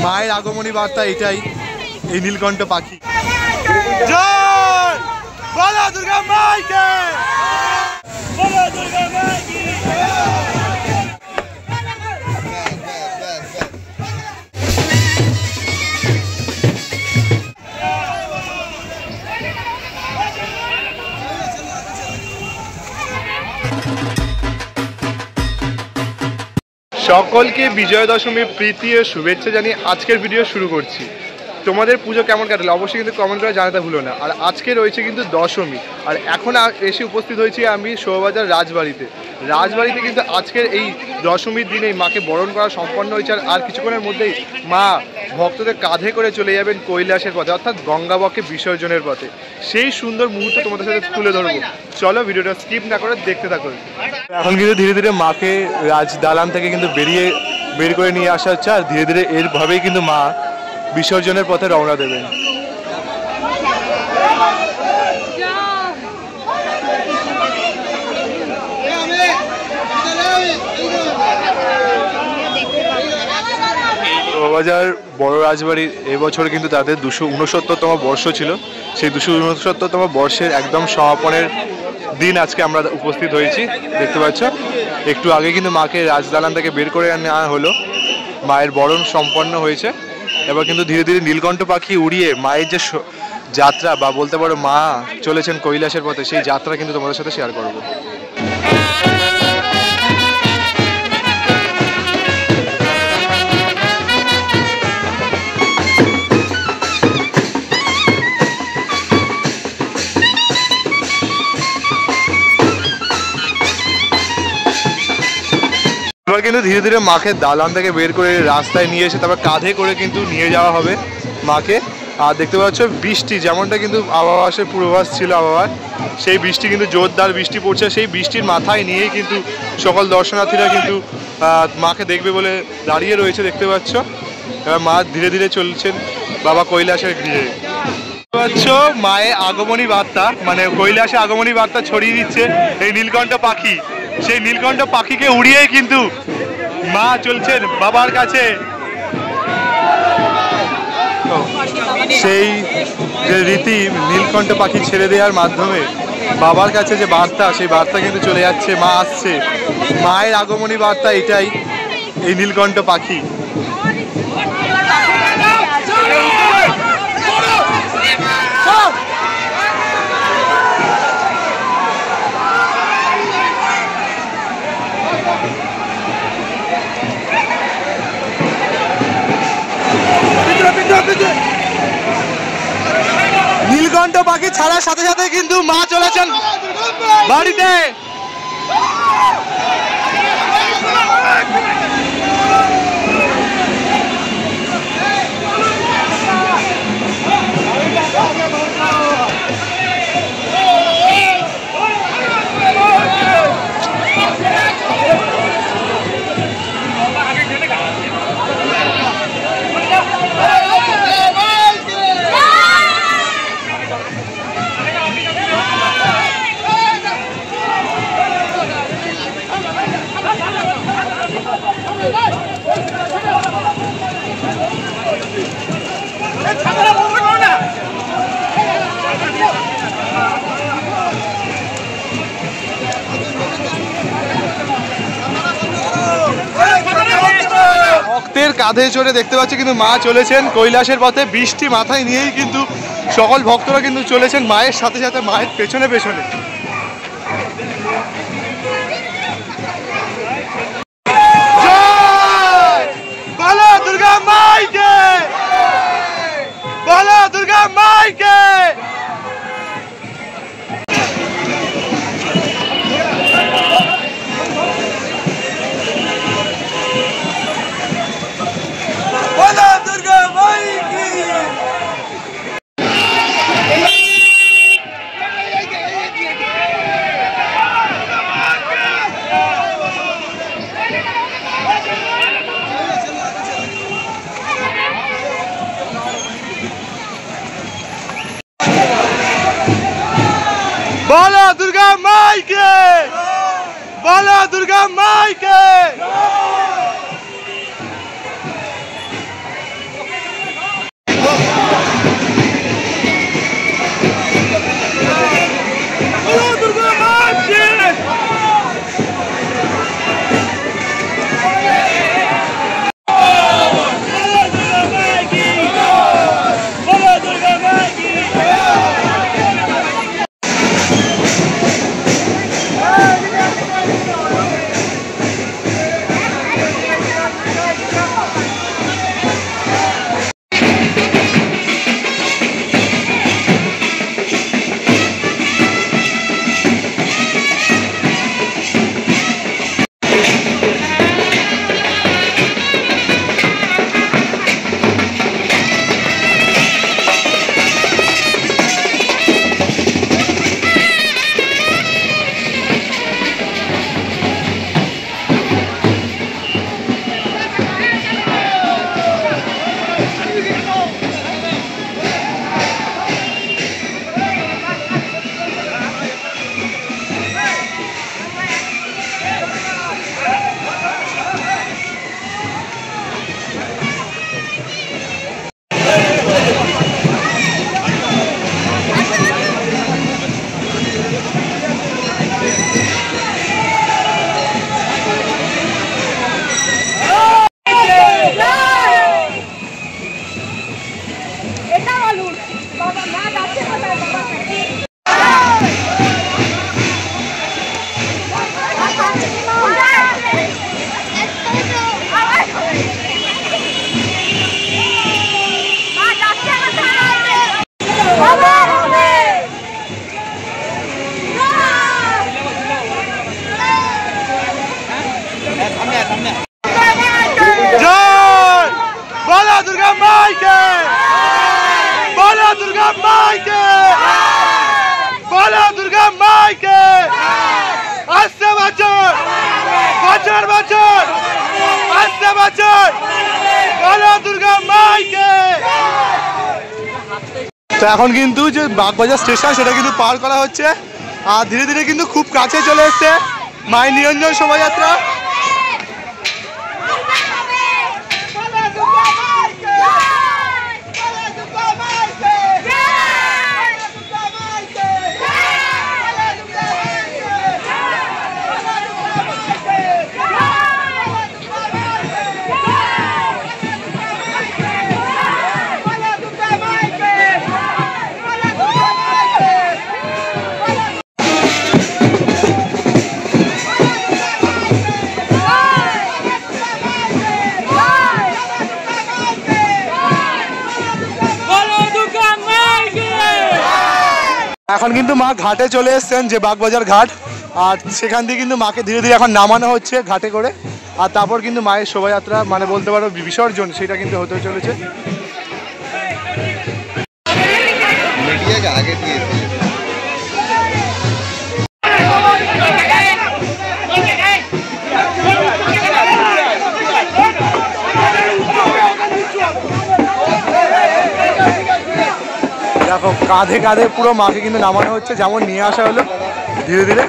মায়ের আগমনী বার্তা এটাই, এই নীলকণ্ঠ পাখি। বলো দুর্গা মাইকে, বলো দুর্গা মাইকে। সকলকে বিজয়া দশমীর প্রীতি ও শুভেচ্ছা জানিয়ে আজকের ভিডিও শুরু করছি। তোমাদের পুজো কেমন কাটলো অবশ্যই কিন্তু কমেন্ট করে জানাতে ভুলো না। আর আজকে রয়েছে কিন্তু দশমী, আর এখন এসে উপস্থিত হয়েছি আমি শোভাবাজার রাজবাড়িতে কিন্তু আজকের এই দশমীর দিনেই মাকে বরণ করা সম্পন্ন হয়েছে। আর কিছুক্ষণের মধ্যেই মা ভক্তদের কাঁধে করে চলে যাবেন কৈলাসের পথে, অর্থাৎ গঙ্গাবক্ষে বিসর্জনের পথে। সেই সুন্দর মুহূর্ত তোমাদের সাথে তুলে ধরবো, চলো ভিডিওটা স্কিপ না করে দেখতে থাকো। এখন কিন্তু ধীরে ধীরে মাকে রাজ দালান থেকে কিন্তু বের করে নিয়ে আসা হচ্ছে, আর ধীরে ধীরে এরভাবেই কিন্তু মা বিসর্জনের পথে রওনা দেবেন। শোভাবাজার বড় রাজবাড়ির এবছর কিন্তু তাদের 269তম বর্ষ ছিল। সেই 269তম বর্ষের একদম সমাপনের দিন আজকে আমরা উপস্থিত হয়েছি। দেখতে পাচ্ছ একটু আগে কিন্তু মাকে রাজদালান থেকে বের করে নেওয়া হলো, মায়ের বরণ সম্পন্ন হয়েছে। এবার কিন্তু ধীরে ধীরে নীলকণ্ঠ পাখি উড়িয়ে মায়ের যে যাত্রা, বা বলতে পারো মা চলেছেন কৈলাসের পথে, সেই যাত্রা কিন্তু তোমাদের সাথে শেয়ার করবো। এবার কিন্তু ধীরে ধীরে মাকে দালান থেকে বের করে রাস্তায় নিয়ে এসে তারপর কাঁধে করে কিন্তু নিয়ে যাওয়া হবে মাকে। আর দেখতে পাচ্ছ বৃষ্টি, যেমনটা কিন্তু আবহাওয়ার পূর্বাভাস ছিল আবহাওয়ার, সেই বৃষ্টি কিন্তু জোরদার বৃষ্টি পড়ছে। সেই বৃষ্টির মাথায় নিয়েই কিন্তু সকল দর্শনার্থীরা কিন্তু মাকে দেখবে বলে দাঁড়িয়ে রয়েছে। দেখতে পাচ্ছ এবার মা ধীরে ধীরে চলছেন বাবা কৈলাসের গৃহে। দেখতে পাচ্ছ মায়ের আগমনী বার্তা, মানে কৈলাসে আগমনী বার্তা ছড়িয়ে দিচ্ছে এই নীলকণ্ঠ পাখি। সেই নীলকণ্ঠ পাখিকে উড়িয়েই কিন্তু মা চলছেন বাবার কাছে। সেই যে রীতি, নীলকণ্ঠ পাখি ছেড়ে দেওয়ার মাধ্যমে বাবার কাছে যে বার্তা, সেই বার্তা কিন্তু চলে যাচ্ছে, মা আসছে। মায়ের আগমনী বার্তা এটাই, এই নীলকণ্ঠ পাখি। নীলকণ্ঠ পাখি ছাড়ার সাথে সাথে কিন্তু মা চলেছেন বাড়িতে। ভক্তের কাঁধে চড়ে দেখতে পাচ্ছি কিন্তু মা চলেছেন কৈলাসের পথে। বৃষ্টি মাথায় নিয়েই কিন্তু সকল ভক্তরা কিন্তু চলেছেন মায়ের সাথে সাথে, মায়ের পেছনে পেছনে। বলো দুর্গা মাইকে, বলো দুর্গা মাইকে। बोलो दुर्गा माई के, बोलो दुर्गा माई के। মাইকে, বলো দুর্গা মাইকে, বলো দুর্গা মাইকে। আসছে বছর, বছর বছর আসছে বছর, বলো দুর্গা মাইকে। তো এখন কিন্তু যে বাগবাজার স্টেশন সেটা কিন্তু পার করা হচ্ছে, আর ধীরে ধীরে কিন্তু খুব কাছে চলে এসছে মায়ের নিরঞ্জন শোভাযাত্রা। এখন কিন্তু মা ঘাটে চলে এসছেন, যে বাগবাজার ঘাট, আর সেখান থেকে কিন্তু মাকে ধীরে ধীরে এখন নামানো হচ্ছে ঘাটে করে, আর তারপর কিন্তু মায়ের শোভাযাত্রা মানে বলতে পারো বিসর্জন সেটা কিন্তু হতে চলেছে। দেখো কাঁধে কাঁধে পুরো মাকে কিন্তু নামানো হচ্ছে, যেমন নিয়ে আসা হলো ধীরে ধীরে।